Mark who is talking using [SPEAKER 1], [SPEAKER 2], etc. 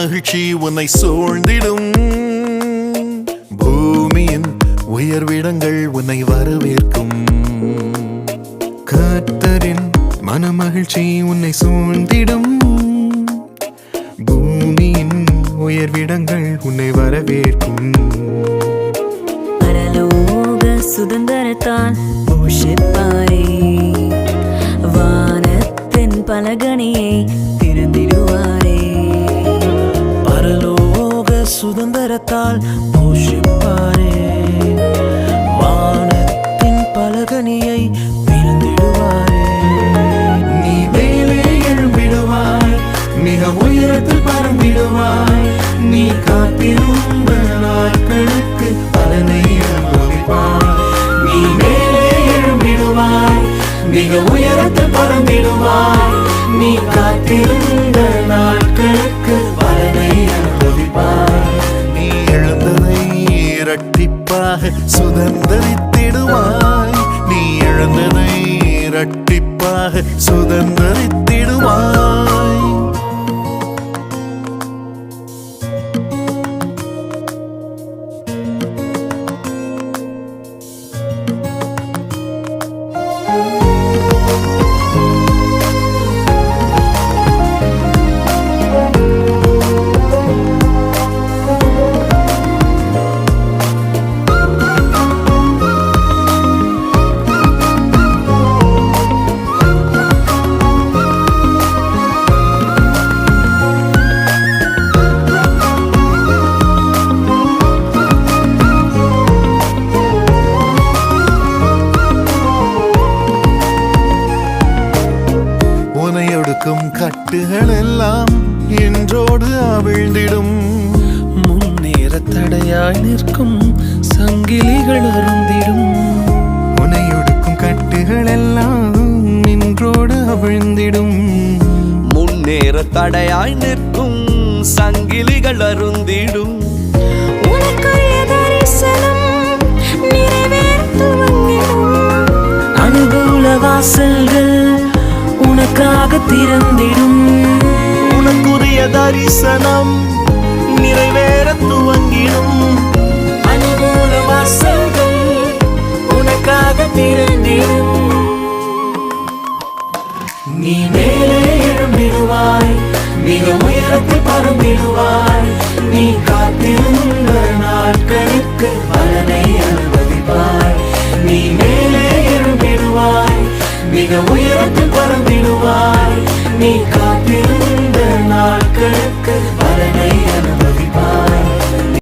[SPEAKER 1] மனமகிழ்ச்சி உன்னை சூழ்ந்திடும். பூமியின் உயர்விடங்கள் உன்னை வரவேற்கும். கர்த்தரின் மனமகிழ்ச்சி உன்னை சூழ்ந்திடும். பூமியின் உயர்விடங்கள் உன்னை வரவேற்கும்.
[SPEAKER 2] பரலோக சுதந்திரத்தால் போஷிப்பாரே, வானத்தின் பலகணியை திறந்திடுவாரே.
[SPEAKER 3] பரலோக சுதந்திரத்தால் போஷிப்பாரே, வானத்தின் பலகணியை திறந்திடுவாரே.
[SPEAKER 1] நீ மேலே எழும்பிடுவாய், மிக உயரத்தில் பறந்திடுவாய். நீ காத்திருந்த நாட்களுக்கு பலனை அனுபவிப்பாய். நீ மேலே எழும்பிடுவாய், மிக உயரத்தில் பறந்திடுவாய். நீ காத்திருந்த நாட்களுக்கு பலனை அனுபவிப்பாய். நீ எழுந்ததை இரட்டிப்பாக சுதந்தரித்திடுவாய். நீ எழுந்ததை இரட்டிப்பாக சுதந்தரித்திடுவாய். கட்டுகள் எல்லாம் என்றோடு அவிழ்ந்திடும்.
[SPEAKER 3] முன்னேற தடையாய் நிற்கும் சங்கிலிகள் அருந்திடும்.
[SPEAKER 1] உனையொடுக்கும் கட்டுகள் எல்லாம் நின்றோடு அவிழ்ந்திடும்.
[SPEAKER 3] முன்னேற தடையாய் நிற்கும் சங்கிலிகள் அருந்திடும். அனுகூல வாசல்கள் உனக்காக திறந்திடும்.
[SPEAKER 1] உனக்குரிய தரிசனம் நிறைவேற துவங்கிடும்.
[SPEAKER 3] அனுகூல வாசல்கள் உனக்காக திறந்திடும்.
[SPEAKER 1] நீ மேலே எழும்பிடுவாய், மிக உயரத்தில் பறந்திடுவாய். நீ காத்திருந்த நாட்களுக்கு பலனை அனுபவிப்பாய். நீ மேலே எழும்பிடுவாய், மிக உயரத்தில் பறந்திடுவாய். நீ காத்திருந்த நாட்களுக்கு பலனை